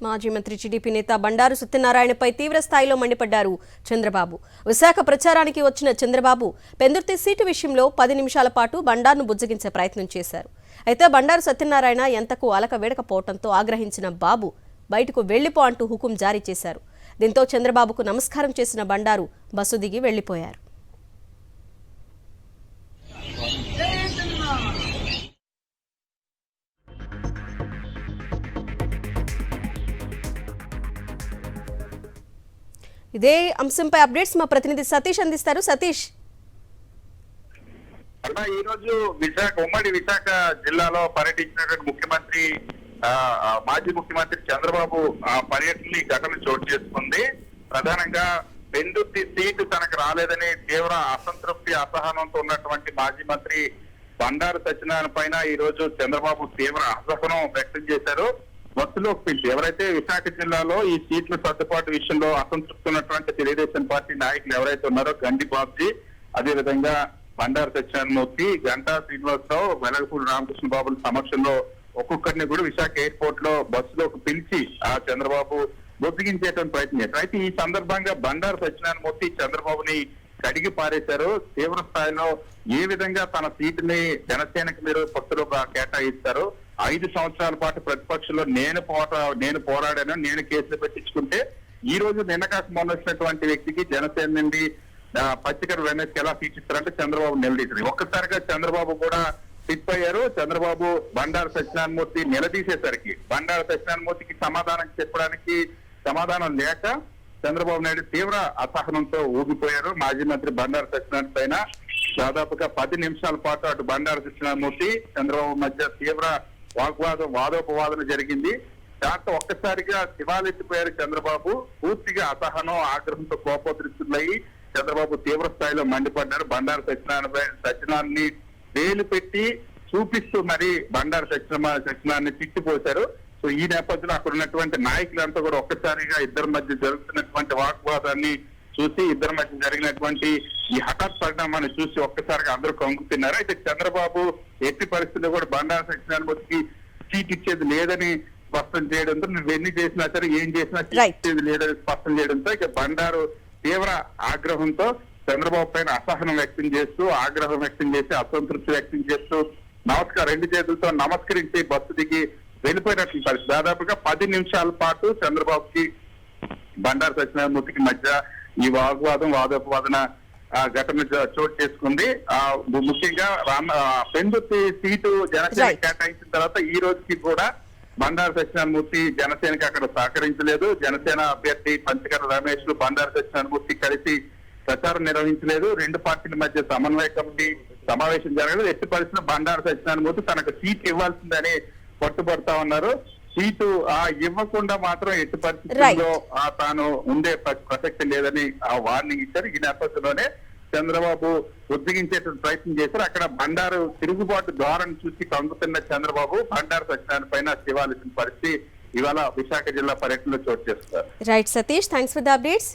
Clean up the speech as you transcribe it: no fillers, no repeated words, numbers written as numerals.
మాజీ మంత్రి టీడీపీ నేత బండారు సత్యనారాయణపై తీవ్ర స్థాయిలో మండిపడ్డారు చంద్రబాబు. విశాఖ ప్రచారానికి వచ్చిన చంద్రబాబు పెందుర్తి సీటు విషయంలో 10 నిమిషాల పాటు బండారును బుజ్జగించే ప్రయత్నం చేశారు. అయితే బండారు సత్యనారాయణ ఎంతకు అలక వేడకపోవడంతో ఆగ్రహించిన బాబు బయటకు వెళ్లిపో అంటూ హుకుం జారీ చేశారు. దీంతో చంద్రబాబుకు నమస్కారం చేసిన బండారు బస్సు దిగి వెళ్లిపోయారు. ఇదే అంశంపై అప్డేట్స్ మా ప్రతినిధి సతీష్ అందిస్తారు. సతీష్, ఈ రోజు ఉమ్మడి విశాఖ జిల్లాలో పర్యటించినటువంటి ముఖ్యమంత్రి మాజీ ముఖ్యమంత్రి చంద్రబాబు పర్యటన ఈ ఘటన చోటు చేసుకుంది. ప్రధానంగా పెందుర్తి సీటు తనకు రాలేదని తీవ్ర అసంతృప్తి అసహనంతో ఉన్నటువంటి మాజీ మంత్రి బండారు సత్యనారాయణ పైన ఈ రోజు చంద్రబాబు తీవ్ర అసహనం వ్యక్తం చేశారు. బస్సులోకి పిలిచి ఎవరైతే విశాఖ జిల్లాలో ఈ సీట్ల సర్దుబాటు విషయంలో అసంతృప్తి ఉన్నటువంటి తెలుగుదేశం పార్టీ నాయకులు ఎవరైతే ఉన్నారో గండి బాబ్జీ, అదేవిధంగా బండారు సత్యనారాయణమూర్తి, గంటా శ్రీనివాసరావు, వెలగపూడి రామకృష్ణ బాబుల సమక్షంలో ఒక్కొక్కరిని కూడా విశాఖ ఎయిర్పోర్ట్ లో బస్సులోకి పిలిచి చంద్రబాబు బొద్దిగించేటువంటి ప్రయత్నం చేశారు. అయితే ఈ సందర్భంగా బండారు సత్యనారాయణమూర్తి చంద్రబాబుని కడిగి పారేశారు. తీవ్ర స్థాయిలో ఏ విధంగా తన సీటుని జనసేనకు మీరు పొత్తులుగా కేటాయిస్తారు, 5 సంవత్సరాల పాటు ప్రతిపక్షంలో నేను పోరాడాను, నేను కేసులు పెట్టించుకుంటే ఈ రోజు నిన్న కాక మొన్న వచ్చినటువంటి వ్యక్తికి జనసేన నుండి పచ్చికర వెనక్కి ఎలా తీర్చిస్తారంటే చంద్రబాబు నిలదీశారు. ఒక్కసారిగా చంద్రబాబు కూడా ఫిట్ అయ్యారు. చంద్రబాబు బండారు సత్యనారాయణమూర్తి నిలదీసేసరికి బండారు సత్యనారాయణమూర్తికి సమాధానం చెప్పడానికి సమాధానం లేక చంద్రబాబు నాయుడు తీవ్ర అసహనంతో ఊగిపోయారు. మాజీ మంత్రి బండారు సత్యనారాయణ పైన దాదాపుగా 10 నిమిషాల పాటు అటు బండారు సత్యనారాయణమూర్తి చంద్రబాబు మధ్య తీవ్ర వాదోపవాదన జరిగింది. దాంతో ఒక్కసారిగా శివాలెత్తిపోయారు చంద్రబాబు. పూర్తిగా అసహనం ఆగ్రహంతో కోపోద్రిక్తులయ్యి చంద్రబాబు తీవ్ర స్థాయిలో మండిపడ్డారు. బండారు సత్యనారాయణని వేలు పెట్టి చూపిస్తూ మరి బండారు సత్యనారాయణని తిట్టిపోశారు. సో ఈ నేపథ్యంలో అక్కడ ఉన్నటువంటి నాయకులంతా కూడా ఒక్కసారిగా ఇద్దరి మధ్య జరుగుతున్నటువంటి వాగ్వాదాన్ని చూసి, ఇద్దరి మధ్య జరిగినటువంటి ఈ హఠాత్ పరిణామాన్ని చూసి ఒక్కసారిగా అందరూ కంగుతున్నారు. అయితే చంద్రబాబు ఎట్టి పరిస్థితుల్లో కూడా బండారు సత్యనారాయణమూర్తికి సీట్ ఇచ్చేది లేదని స్పష్టం చేయడంతో, నువ్వు ఎన్ని చేసినా సరే ఏం చేసినా సీట్ ఇచ్చేది లేదని స్పష్టం చేయడంతో ఇక బండారు తీవ్ర ఆగ్రహంతో చంద్రబాబు పైన అసహనం వ్యక్తం చేస్తూ, ఆగ్రహం వ్యక్తం చేసి, అసంతృప్తి వ్యక్తం చేస్తూ నమస్కారం 2 చేతులతో నమస్కరించి బస్సు దిగి వెళ్ళిపోయినట్లు పరిస్థితి. దాదాపుగా 10 నిమిషాల పాటు చంద్రబాబుకి బండారు సత్యనారాయణమూర్తికి మధ్య ఈ వాదోపవాదన ఘటన చోటు చేసుకుంది. ముఖ్యంగా పెందుర్తి సీటు జనసేన కేటాయించిన తర్వాత ఈ రోజుకి కూడా బండారు సత్యనారాయణమూర్తి జనసేనకి అక్కడ సహకరించలేదు. జనసేన అభ్యర్థి పంచకర రమేష్ బండారు సత్యనారాయణమూర్తి కలిసి ప్రచారం నిర్వహించలేదు. 2 పార్టీల మధ్య సమన్వయ కమిటీ సమావేశం జరగలేదు. ఎట్టి పరిస్థితుల్లో బండారు సత్యనారాయణమూర్తి తనకు సీట్ ఇవ్వాల్సిందని పట్టుబడతా ఉన్నారు. సీటు ఇవ్వకుండా మాత్రం ఎట్టి పరిస్థితుల్లో తాను ఉండే ప్రసక్తి లేదని వార్నింగ్ ఇచ్చారు. ఈ నేపథ్యంలోనే చంద్రబాబు ఉద్యోగించేటువంటి ప్రయత్నం చేశారు. అక్కడ బండారు తిరుగుబాటు ధోరణి చూసి కంగుతున్న చంద్రబాబు బండారు సత్యనారాయణ పైన శివాల్సిన పరిస్థితి ఇవాళ విశాఖ జిల్లా పర్యటనలో చోటు చేస్తారు. Right Satish, thanks for the updates.